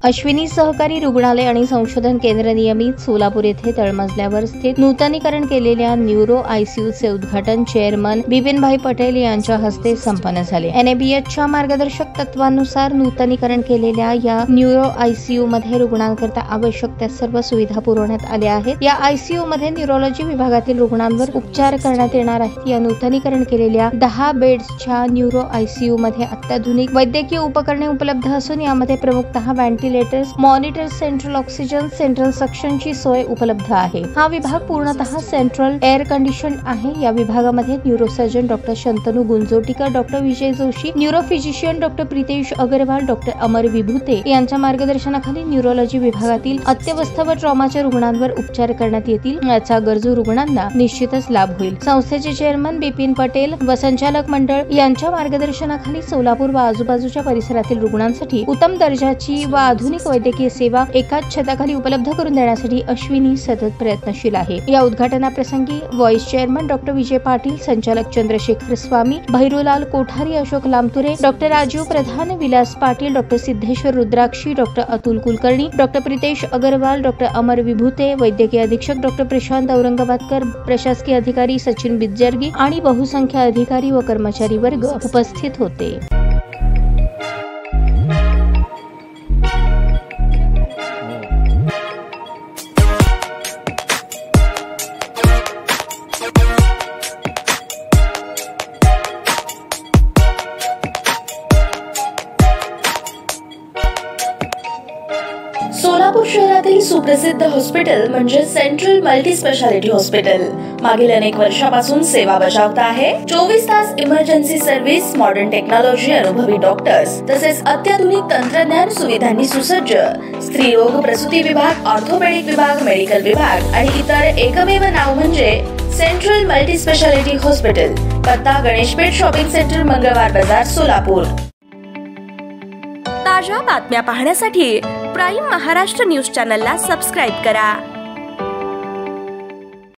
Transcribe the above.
अश्विनी सहकारी रुग्णालय आणि संशोधन केंद्र नियमित सोलापूर येथे तळमजल्यावर स्थित नूतनीकरण केलेल्या न्यूरो आयसीयूचे उद्घाटन चेअरमन बिपिनभाई पटेल यांच्या हस्ते संपन्न झाले। NABHच्या मार्गदर्शक तत्वानुसार नूतनीकरण केलेल्या या न्यूरो आयसीयू मध्ये रुग्णांकरता आवश्यक त्या सर्व सुविधा पुरवण्यात आल्या आहेत। या आयसीयू मध्ये न्यूरोलॉजी विभागातील रुग्णांवर उपचार करण्यात येणार आहेत। या नूतनीकरण केलेल्या 10 बेड्सच्या न्यूरो आयसीयू मध्ये अत्याधुनिक वैद्यकीय उपकरणे उपलब्ध असून यामध्ये प्रमुखतः ventilators, monitors, central oxygen, central सक्शनची सोय उपलब्ध आहे। हा विभाग पूर्णतः सेंट्रल एअर कंडिशन आहे। या विभागामध्ये neurosurgeon doctor Shantanu Gunjotikar, doctor Vijay Joshi, neurophysician doctor Pritesh Agarwal, doctor Amar Vibhute यांच्या मार्गदर्शनाखाली न्यूरोलॉजी विभागातील अत्यवस्थ व ट्रॉमाच्या रुग्णांवर उपचार करण्यात येतील। याचा गरजू रुग्णांना निश्चितच लाभ होईल। संस्थेचे चेअरमन बिपिन पटेल व संचालक मंडळ यांच्या मार्गदर्शनाखाली सोलापूर व आजूबाजूच्या परिसरातील रुग्णांसाठी उत्तम दर्जाची व आधुनिक वैद्यकीय सेवा एकाच छताखाली उपलब्ध करून देण्यासाठी अश्विनी सतत प्रयत्नशील आहे। या उद्घाटनाप्रसंगी vice chairman doctor Vijay Patil, संचालक Chandrashekhar Swami, Bhairulal Kothari, Ashok Lamture, doctor Rajiv Pradhan, Vilas Patil, doctor Siddheshwar Rudrakshi, doctor Atul Kulkarni, doctor Pritesh Agarwal, doctor Amar Vibhute, वैद्यकीय अधीक्षक डॉक्टर प्रशांत औरंगाबादकर, प्रशासकीय अधिकारी सचिन बिज्जर्गी आणि बहुसंख्य अधिकारी व कर्मचारी वर्ग उपस्थित होते। सोलापूर शहरातील सुप्रसिद्ध हॉस्पिटल म्हणजे सेंट्रल मल्टी स्पेशालिटी हॉस्पिटल मागील अनेक वर्षापासून सेवा बजावत आहे। 24 तास इमर्जन्सी सर्व्हिस, मॉडर्न टेक्नॉलॉजी, अनुभवी डॉक्टर्स तसेच अत्याधुनिक तंत्रज्ञान सुविधांनी सुसज्ज स्त्रीरोग प्रसूती विभाग, ऑर्थोपेडिक विभाग, मेडिकल विभाग आणि इतर एकमेव नाव म्हणजे सेंट्रल मल्टी स्पेशालिटी हॉस्पिटल। पत्ता गणेशपेठ शॉपिंग सेंटर, मंगळवार बाजार, सोलापूर। ताज्या बातम्या पाहण्यासाठी प्राईम महाराष्ट्र न्यूज चॅनलला सबस्क्राईब करा।